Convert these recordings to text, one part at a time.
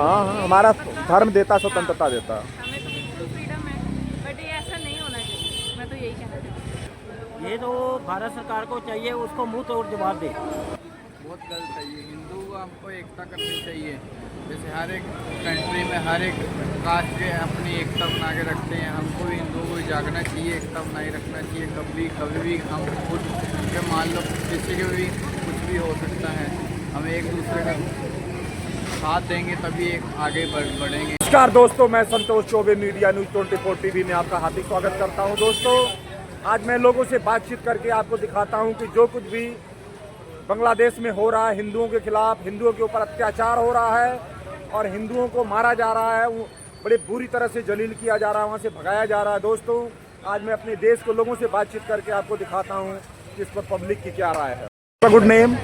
हाँ हाँ, हमारा धर्म देता, स्वतंत्रता देता। हमें तो बिल्कुल फ्रीडम है, बट ये ऐसा नहीं होना चाहिए। मैं तो यही कहना चाहती हूँ। ये तो भारत सरकार को चाहिए उसको मुंह तोड़ जवाब दे। बहुत गलत है ये। हिंदू को हमको एकता करनी चाहिए। जैसे हर एक कंट्री में हर एक कास्ट के अपनी एकता बना के रखते हैं, हमको भी हिंदुओं को भी जागना चाहिए, एकता बनाए रखना चाहिए। कभी भी हम खुद के मान लो किसी के भी कुछ भी हो सकता है, हम एक दूसरे का साथ देंगे तभी एक आगे बढ़ेंगे। नमस्कार दोस्तों, मैं Santosh Choubey, media news 24 TV में आपका हार्दिक स्वागत करता हूं। दोस्तों, आज मैं लोगों से बातचीत करके आपको दिखाता हूं कि जो कुछ भी बांग्लादेश में हो रहा है, हिंदुओं के खिलाफ, हिंदुओं के ऊपर अत्याचार हो रहा है और हिंदुओं को मारा जा रहा है, वो बड़े बुरी तरह से जलील किया जा रहा है, वहाँ से भगाया जा रहा है। दोस्तों, आज मैं अपने देश के लोगों से बातचीत करके आपको दिखाता हूँ कि इस पर पब्लिक की क्या राय है। गुड नेम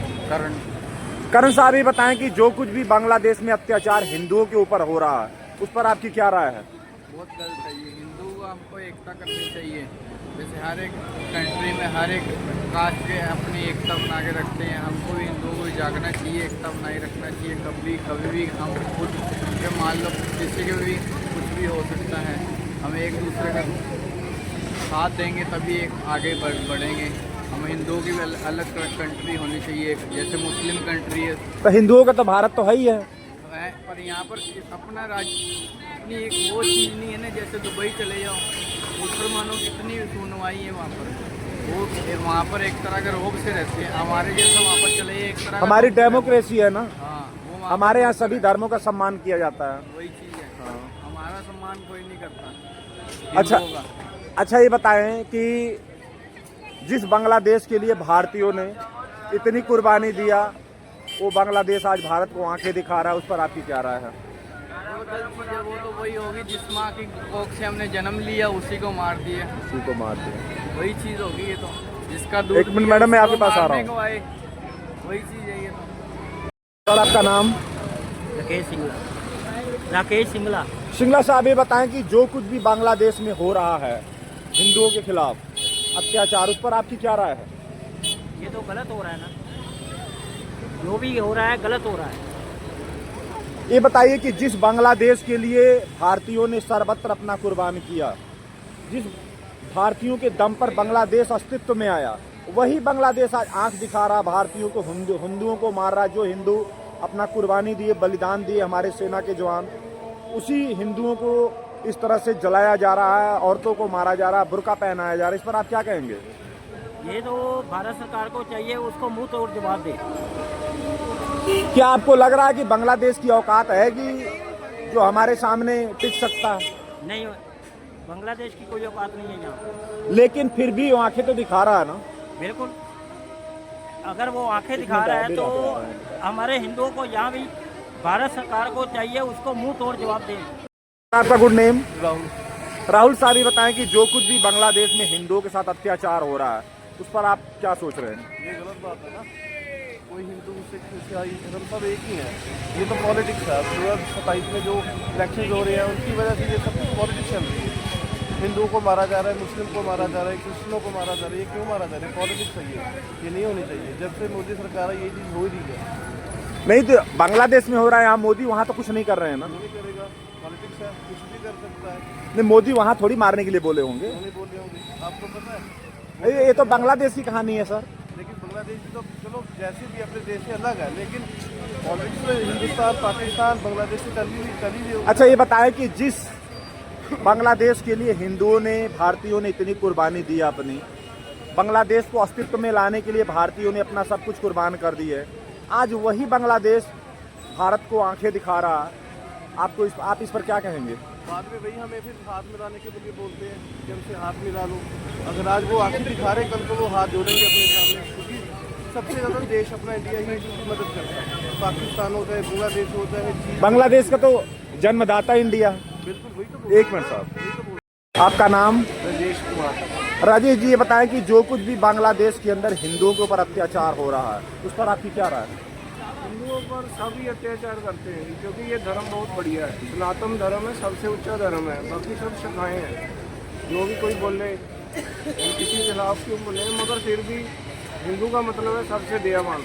करण साहब, ये बताएं कि जो कुछ भी बांग्लादेश में अत्याचार हिंदुओं के ऊपर हो रहा है, उस पर आपकी क्या राय है? बहुत गलत है ये। हिंदू को हमको एकता करनी चाहिए। जैसे हर एक कंट्री में हर एक कास्ट के अपनी एकता बना के रखते हैं, हमको भी हिंदुओं को भी जागना चाहिए, एकता बनाए रखना चाहिए। कभी भी हम खुद के मान लो किसी के भी कुछ भी हो सकता है, हम एक दूसरे का साथ देंगे तभी एक आगे बढ़ेंगे। हम हिंदुओं की भी अलग कंट्री होनी चाहिए, जैसे मुस्लिम कंट्री है। तो हिंदुओं का तो भारत तो है ही है, पर यहाँ पर अपना राज्य अपनी एक वो चीज़ नहीं है ना। जैसे दुबई चले जाओ, मुसलमानों की इतनी सुनवाई है वहाँ पर, वो वहाँ पर एक तरह के रोग से रहते हैं। हमारे जैसा वहाँ पर चले एक तरह हमारी डेमोक्रेसी है ना। हाँ, वो हमारे यहाँ सभी धर्मों का सम्मान किया जाता है। वही चीज़ है। हाँ, हमारा सम्मान कोई नहीं करता। अच्छा हिंदुओं का। अच्छा, ये बताएं कि जिस बांग्लादेश के लिए भारतीयों ने इतनी कुर्बानी दिया, वो बांग्लादेश आज भारत को आंखें दिखा रहा है, उस पर आपकी क्या राय है? वो गलत चीज़ है, वो तो वही होगी जिस माँ की कोख से हमने जन्म लिया उसी को मार दिया। उसी को मार दिया, वही चीज़ होगी ये तो। जिसका दूध एक मिनट मैडम, मैं आपके पास आ रहा हूँ। वही चीज़ है ये तो। और आपका नाम? राकेश सिंगला। सिंगला साहब, ये बताएं कि जो कुछ भी बांग्लादेश में हो रहा है हिंदुओं के खिलाफ अत्याचार, उस पर आपकी क्या राय है? ये तो गलत हो रहा है ना, जो भी हो रहा है गलत हो रहा है। ये बताइए कि जिस बांग्लादेश के लिए भारतीयों ने सर्वत्र अपना कुर्बान किया, जिस भारतीयों के दम पर बांग्लादेश अस्तित्व में आया, वही बांग्लादेश आज आंख दिखा रहा भारतीयों को, हिंदुओं को मार रहा। जो हिंदू अपना कुर्बानी दिए, बलिदान दिए, हमारे सेना के जवान, उसी हिंदुओं को इस तरह से जलाया जा रहा है, औरतों को मारा जा रहा है, बुर्का पहनाया जा रहा है। इस पर आप क्या कहेंगे? ये तो भारत सरकार को चाहिए उसको मुंह तोड़ जवाब दे। क्या आपको लग रहा है कि बांग्लादेश की औकात है कि जो हमारे सामने टिक सकता है? नहीं, बांग्लादेश की कोई औकात नहीं है यहाँ। लेकिन फिर भी वो आंखें तो दिखा रहा है ना। बिल्कुल, अगर वो आंखें दिखा रहा है तो हमारे हिंदुओं को यहाँ भी भारत सरकार को चाहिए उसको मुंह तोड़ जवाब दे। आपका गुड नेम? राहुल साहब, ये बताएं कि जो कुछ भी बांग्लादेश में हिंदुओं के साथ अत्याचार हो रहा है, उस पर आप क्या सोच रहे हैं? ये गलत बात है ना। कोई हिंदू सिख ईसाई धर्म सब एक ही है। ये तो पॉलिटिक्स है। 2027 में जो इलेक्शन हो रहे हैं उनकी वजह से ये सब कुछ पॉलिटिक्स चल रही है। हिंदुओं को मारा जा रहा है, मुस्लिम को मारा जा रहा है, क्रिश्चियनों को मारा जा रहा है। ये क्यों मारा जा रहा है? पॉलिटिक्स है ये नहीं होनी चाहिए। जब से मोदी सरकार है ये चीज़ हो ही रही है। नहीं तो बांग्लादेश में हो रहा है, यहाँ मोदी वहाँ तो कुछ नहीं कर रहे हैं ना। नहीं करेगा, पॉलिटिक्स है, कुछ भी कर सकता है। नहीं, मोदी वहाँ थोड़ी मारने के लिए बोले होंगे। नहीं बोल रहे होंगे, आपको पता है। ये तो बांग्लादेश की कहानी है सर। लेकिन बांग्लादेश तो चलो जैसे भी अपने देश से अलग है, लेकिन पॉलिटिक्स में हिंदुस्तान, पाकिस्तान, बांग्लादेश से चली हुई। अच्छा, ये बताएं कि जिस बांग्लादेश के लिए हिंदुओं ने, भारतीयों ने इतनी कुर्बानी दी अपनी, बांग्लादेश को अस्तित्व में लाने के लिए भारतीयों ने अपना सब कुछ कुर्बान कर दी है, आज वही बांग्लादेश भारत को आंखें दिखा रहा है। आप इस पर क्या कहेंगे? बाद में वही हमें फिर हाथ मिलाने के लिए बोलते हैं कि हमसे हाथ मिला लो। अगर आज वो आंखें दिखा रहे, कल को वो हाथ जोड़ेंगे अपने सामने, क्योंकि सबसे ज़्यादा देश अपना इंडिया ही मदद करता है। पाकिस्तान होता है, बांग्लादेश होता है, बांग्लादेश का तो जन्मदाता इंडिया। बिल्कुल वही तो। एक मिनट साहब, आपका नाम? राजेश कुमार। राजेश जी, ये बताएं कि जो कुछ भी बांग्लादेश के अंदर हिंदुओं के ऊपर अत्याचार हो रहा है, उस पर आपकी क्या राय है? हिंदुओं पर सभी अत्याचार करते हैं, क्योंकि ये धर्म बहुत बढ़िया है। सनातन धर्म है, सबसे ऊंचा धर्म है। बाकी सब शाखाएँ हैं। जो भी कोई बोले, किसी के खिलाफ क्यों बोले, मगर फिर भी हिंदू का मतलब है सबसे दयावान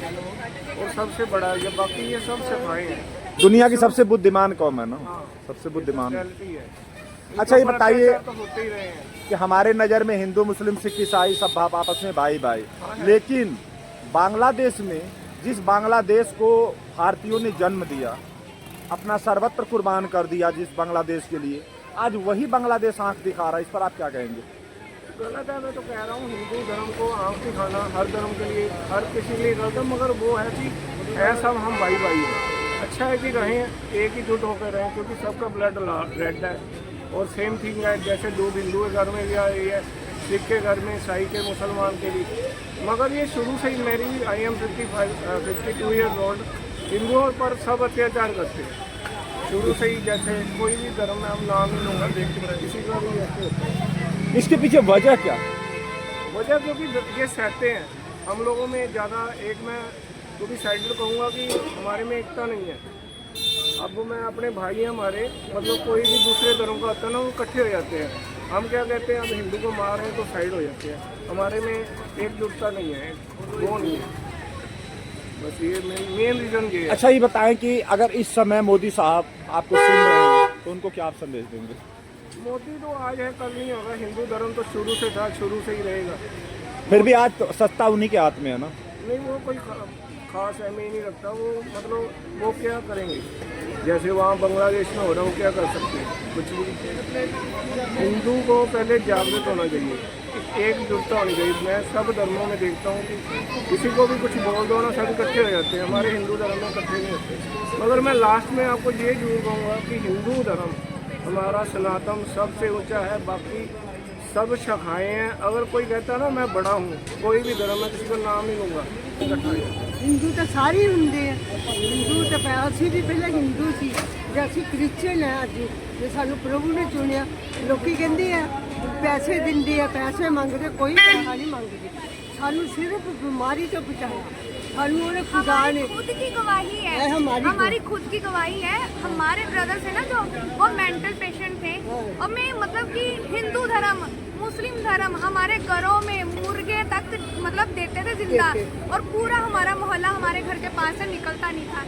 और सबसे बड़ा है। बाकी ये सब शाखाएँ हैं। दुनिया की सबसे बुद्धिमान कौम है ना, हाँ, सबसे बुद्धिमान। रियलिटी है। अच्छा, ये इनके ऊपर बताइए अत्याचार तो होते ही रहे हैं। कि हमारे नज़र में हिंदू मुस्लिम सिख ईसाई सब बाप आपस में भाई भाई, है। लेकिन बांग्लादेश में जिस बांग्लादेश को भारतीयों ने जन्म दिया, अपना सर्वत्र कुर्बान कर दिया जिस बांग्लादेश के लिए, आज वही बांग्लादेश आंख दिखा रहा है। इस पर आप क्या कहेंगे? गलत है, मैं तो कह रहा हूँ हिंदू धर्म को आंख दिखाना हर धर्म के लिए, हर किसी के लिए गलत है, मगर वो है कि है सब हम भाई भाई हैं। अच्छा है कि रहें एक ही जुट होकर रहें, क्योंकि सबका ब्लड रेड है और सेम थिंग है। जैसे दूध हिंदू के घर में भी आ रही है, सिख के घर में, ईसाई के, मुसलमान के भी। मगर ये शुरू से ही, मेरी भी आई एम 52 ईयर्स ओल्ड, हिंदुओं पर सब अत्याचार करते हैं शुरू से ही। जैसे कोई भी धर्म में, हम नाम ही लूँगा, किसी का भी ऐसे होता है। इसके पीछे वजह क्या? वजह क्योंकि ये सहते हैं हम लोगों में ज़्यादा। एक मैं क्योंकि साइडर कहूँगा कि हमारे में एकता नहीं है। अब मैं अपने भाई हमारे, मतलब कोई भी दूसरे धर्म का होता है ना, वो इकट्ठे हो जाते हैं। हम क्या कहते हैं, अब हिंदू को मार रहे हैं तो साइड हो जाते हैं। हमारे में एकजुटता नहीं है, वो नहीं है। बस ये मेन रीज़न ये है। अच्छा, ये बताएं कि अगर इस समय मोदी साहब आपको सुन रहे हैं तो उनको क्या आप संदेश देंगे? मोदी तो आज है कल नहीं होगा। हिंदू धर्म तो शुरू से था, शुरू से ही रहेगा। फिर भी आज तो सत्ता उन्हीं के हाथ में है ना। नहीं, वो कोई खास अहमियत नहीं रखता वो। मतलब वो क्या करेंगे, जैसे वहाँ बांग्लादेश में हो रहा है, वो क्या कर सकते हैं? कुछ भी। हिंदू को पहले जागृत होना चाहिए, एकजुटता होनी चाहिए। मैं सब धर्मों में देखता हूँ कि किसी को भी कुछ बोल दो ना, सब इकट्ठे हो जाते हैं। हमारे हिंदू धर्म में इकट्ठे नहीं होते। मगर मैं लास्ट में आपको ये जरूर कहूँगा कि हिंदू धर्म हमारा सनातन सबसे ऊंचा है, बाकी सब शाखाएँ हैं। अगर कोई कहता है ना मैं बड़ा हूँ, कोई भी धर्म है, किसी का नाम नहीं लूँगा, ਹਿੰਦੂ ਤਾਂ ਸਾਰੇ ਹੀ ਹੁੰਦੇ ਆ। ਹਿੰਦੂ ਤਾਂ ਅਸੀਂ ਵੀ ਪਹਿਲਾਂ ਹਿੰਦੂ ਸੀ, ਜੇ ਅਸੀਂ ਕ੍ਰਿਸਚਨ ਆ ਅੱਜ, ਜੇ ਸਾਨੂੰ ਪ੍ਰਭੂ ਨੇ ਚੁਣਿਆ। ਲੋਕੀ ਕਹਿੰਦੇ ਆ ਪੈਸੇ ਦਿੰਦੇ ਆ, ਪੈਸੇ ਮੰਗਦੇ, ਕੋਈ ਪੈਸਾ नहीं ਮੰਗਦੇ। ਸਾਨੂੰ ਸਿਰਫ ਬਿਮਾਰੀ ਤੋਂ ਬਚਾਇਆ, ਸਾਨੂੰ ਉਹਨੇ खुदा ने। खुद की गवाही है, हमारी खुद की गवाही है। हमारे ब्रदर्स है ना जो, वो मेंटल पेशेंट थे। और मैं मतलब कि हिंदू धर्म, मुस्लिम धर्म हमारे घरों में मुर्गे तक मतलब देते थे जिंदा, और पूरा हमारा मोहल्ला हमारे घर के पास से निकलता नहीं था।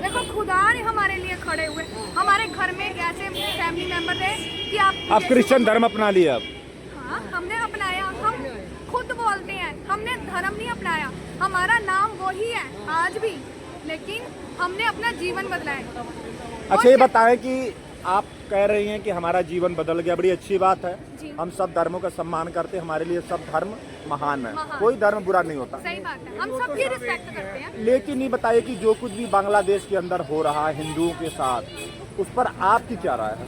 देखो खुदा ने हमारे लिए खड़े हुए। हमारे घर में ऐसे फैमिली मेंबर थे कि आप क्रिश्चियन धर्म अपना लिया? अब हाँ, हमने अपनाया। हम खुद बोलते हैं हमने धर्म नहीं अपनाया, हमारा नाम वही है आज भी, लेकिन हमने अपना जीवन बदला है। अच्छा, ये बताएं कि आप कह रही हैं कि हमारा जीवन बदल गया, बड़ी अच्छी बात है। हम सब धर्मों का सम्मान करते हैं, हमारे लिए सब धर्म महान है, कोई धर्म बुरा नहीं होता। सही बात है, हम सबकी रिस्पेक्ट करते हैं। लेकिन ये बताइए कि जो कुछ भी बांग्लादेश के अंदर हो रहा है हिंदुओं के साथ, उस पर आपकी क्या राय है?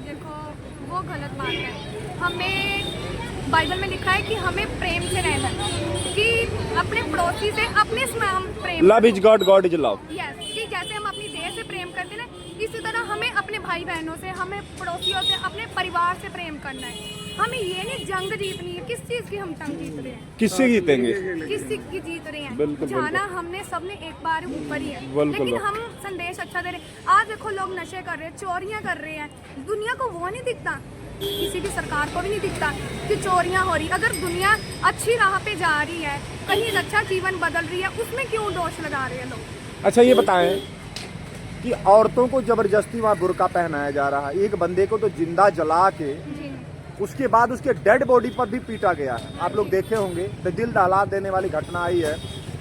देखो वो गलत बात है। हमें बाइबल में लिखा है कि हमें प्रेम से रहना है, कि अपने पड़ोसी से अपने से हम प्रेम, love is God, God is love. Yes, कि जैसे हम अपनी देह से प्रेम करते हैं ना, इसी तरह हमें अपने भाई बहनों से, हमें पड़ोसियों से, अपने परिवार से प्रेम करना है। हमें ये नहीं जंग जीतनी है। किस चीज़ की हम जंग जीत रहे हैं? किससे जीतेंगे? किस चीज़ की जीत रहे हैं? बिल्कुल, जाना हमने सबने एक बार ऊपर ही है, बिल्कुल। लेकिन हम संदेश अच्छा दे रहे हैं। आज देखो लोग नशे कर रहे हैं, चोरियां कर रहे हैं, दुनिया को वो नहीं दिखता, किसी भी सरकार को भी नहीं दिखता कि चोरियां हो रही। अगर दुनिया अच्छी राह पे जा रही है, कहीं अच्छा जीवन बदल रही है, उसमें क्यों दोष लगा रहे हैं लोग? अच्छा, ये बताएं कि औरतों को जबरदस्ती वहाँ बुर्का पहनाया जा रहा है। एक बंदे को तो जिंदा जला के जी, उसके बाद उसके डेड बॉडी पर भी पीटा गया है। आप लोग देखे होंगे, तो दिल दहला देने वाली घटना आई है।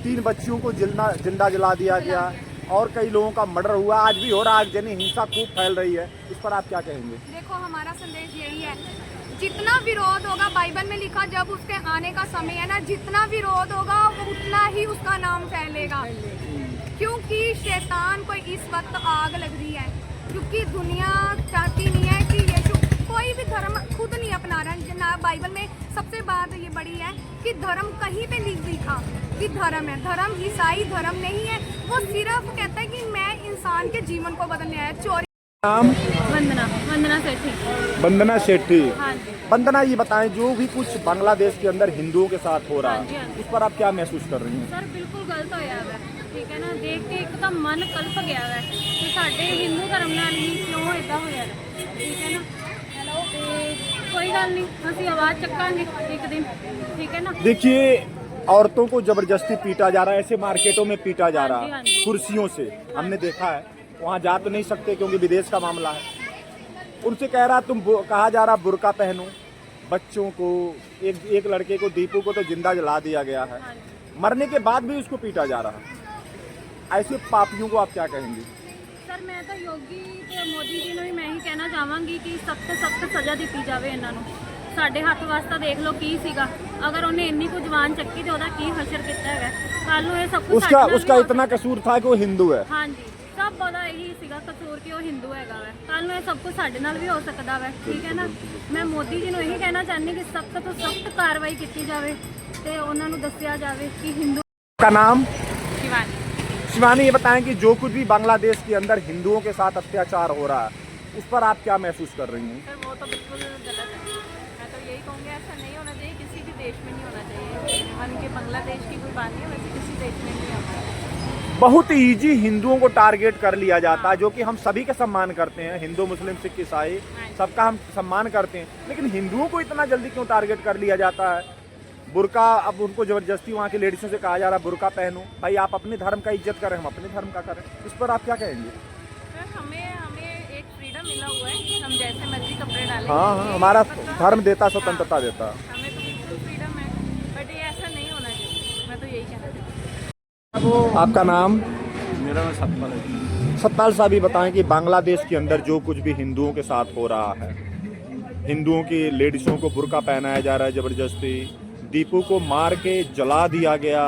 3 बच्चियों को जिंदा जला दिया गया और कई लोगों का मर्डर हुआ, आज भी हो रहा है। आगजनी हिंसा खूब फैल रही है, इस पर आप क्या कहेंगे? देखो हमारा संदेश यही है, जितना विरोध होगा, बाइबल में लिखा जब उसके आने का समय है ना, जितना विरोध होगा वो उतना ही उसका नाम फैलेगा। क्योंकि शैतान को इस वक्त आग लग रही है, क्योंकि दुनिया चाहती नहीं है कि यीशु, कोई भी धर्म खुद नहीं अपना रहा है ना। बाइबल में सबसे बात ये बड़ी है कि धर्म कहीं पे नहीं लिखा कि धर्म है। धर्म ईसाई धर्म नहीं है, वो सिर्फ कहता है कि मैं इंसान के जीवन को बदलने आया। चोरी नाम? वंदना सेठी। वंदना सेठी। हाँ जी। वंदना, ये बताएं जो भी कुछ बांग्लादेश के अंदर हिंदुओं के साथ हो रहा हाँ जी, हाँ है, जी। उस पर आप क्या महसूस कर रही हैं? सर बिल्कुल गलत होया है, ठीक है ना। देख के एकदम मन कल्प गया है कि साडे हिंदू धर्म नाल ही क्यों इदा होया है, ठीक है ना। ते कोई गल नहीं, ਅਸੀਂ आवाज़ चक्कांगे एक दिन, ठीक है ना। देखिए, औरतों को जबरदस्ती पीटा जा रहा है, ऐसे मार्केटों में पीटा जा हाँ जी, रहा हाँ है जी। कुर्सियों से, हमने देखा है। वहाँ जा तो नहीं सकते क्योंकि विदेश का मामला है। उनसे कह रहा कहा जा रहा बुर्का पहनो। बच्चों को एक लड़के को, दीपू को तो जिंदा जला दिया गया है, मरने के बाद भी उसको पीटा जा रहा है। ऐसे पापियों को आप क्या कहेंगे? सर मैं तो योगी ਤੇ ਮੋਦੀ ਜੀ ਨੂੰ ਵੀ ਮੈਂ ਹੀ ਕਹਿਣਾ ਚਾਹਾਂਗੀ ਕਿ ਸਖਤ ਸਜ਼ਾ ਦਿੱਤੀ ਜਾਵੇ ਇਹਨਾਂ ਨੂੰ। ਸਾਡੇ ਹੱਥ ਵਾਸਤਾ ਦੇਖ ਲਓ ਕੀ ਸੀਗਾ, ਅਗਰ ਉਹਨੇ ਇੰਨੀ ਕੁ ਜਵਾਨ ਚੱਕੀ ਤੇ ਉਹਦਾ ਕੀ ਹਸ਼ਰ ਕੀਤਾ ਹੈਗਾ। ਕੱਲ ਨੂੰ ਇਹ ਸਭ ਕੁਝ उसका इतना कसूर था कि वो हिंदू है। ਹਾਂਜੀ ਸਭ ਉਹਦਾ ਇਹੀ ਸੀਗਾ ਕਸੂਰ ਕਿ ਉਹ ਹਿੰਦੂ ਹੈਗਾ ਵੈ। ਕੱਲ ਨੂੰ ਇਹ ਸਭ ਕੁਝ ਸਾਡੇ ਨਾਲ ਵੀ ਹੋ ਸਕਦਾ ਵੈ, ਠੀਕ ਹੈ ਨਾ। ਮੈਂ ਮੋਦੀ ਜੀ ਨੂੰ ਇਹੀ ਕਹਿਣਾ ਚਾਹੁੰਦੀ ਕਿ ਸਖਤ ਤੋਂ ਸਖਤ ਕਾਰਵਾਈ ਕੀਤੀ ਜਾਵੇ ਤੇ ਉਹਨਾਂ ਨੂੰ ਦੱਸਿਆ ਜਾਵੇ ਕਿ ਹਿੰਦੂ। का नाम शिवानी। शिवानी, ये बताएं कि जो कुछ भी बांग्लादेश के अंदर हिंदुओं के साथ अत्याचार हो रहा है उस पर आप क्या महसूस कर रही हैं? सर वो तो बिल्कुल गलत है। मैं तो यही कहूँगी ऐसा नहीं होना चाहिए, किसी भी देश में नहीं होना चाहिए। मान के बांग्लादेश की कोई बात नहीं है, वैसे किसी देश में नहीं होना चाहिए। बहुत ईजी हिंदुओं को टारगेट कर लिया जाता है, जो कि हम सभी का सम्मान करते हैं। हिंदू, मुस्लिम, सिख, ईसाई सबका हम सम्मान करते हैं, लेकिन हिंदुओं को इतना जल्दी क्यों टारगेट कर लिया जाता है? बुर्का, अब उनको ज़बरदस्ती वहाँ की लेडीज़ों से कहा जा रहा है बुर्का पहनो। भाई आप अपने धर्म का इज्जत करें, हम अपने धर्म का करें। इस पर आप क्या कहेंगे? सर हमें एक फ्रीडम मिला हुआ है, हम जैसे मर्जी कपड़े डालें। हाँ हाँ, हमारा धर्म देता, स्वतंत्रता देता। हमें तो बिल्कुल फ्रीडम है, बट ये ऐसा नहीं होना चाहिए। मैं तो यही कहना चाहती हूँ। आपका नाम? मेरा नाम सतपाल है। सतपाल साहब, ये बताएं कि बांग्लादेश के अंदर जो कुछ भी हिंदुओं के साथ हो रहा है, हिंदुओं की लेडीज़ों को बुर्का पहनाया जा रहा है ज़बरदस्ती, दीपू को मार के जला दिया गया,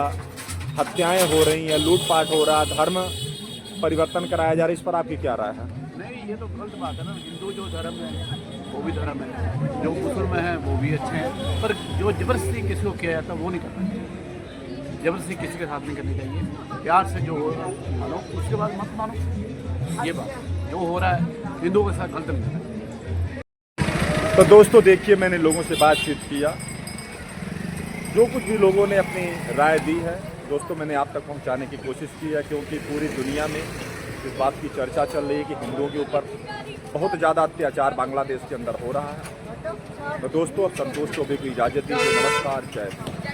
हत्याएं हो रही हैं, लूटपाट हो रहा, धर्म परिवर्तन कराया जा रहा है, इस पर आपकी क्या राय है? नहीं, ये तो गलत बात है ना। हिंदू जो धर्म है वो भी धर्म है, जो मुसलमान हैं वो भी अच्छे हैं, पर जो जबरदस्ती किसी को किया जाता है वो नहीं करना चाहिए। जबरदस्ती किसी के साथ नहीं करनी चाहिए। प्यार से जो हो रहा है मानो, उसके बाद मत मानो। ये बात जो हो रहा है हिंदुओं के साथ गलत नहीं है। तो दोस्तों देखिए, मैंने लोगों से बातचीत किया, जो कुछ भी लोगों ने अपनी राय दी है दोस्तों मैंने आप तक पहुंचाने की कोशिश की है, क्योंकि पूरी दुनिया में इस बात की चर्चा चल रही है कि हिंदुओं के ऊपर बहुत ज़्यादा अत्याचार बांग्लादेश के अंदर हो रहा है। तो दोस्तों अब संतोष चौबे को इजाज़त दीजिए। नमस्कार, जय हिंद।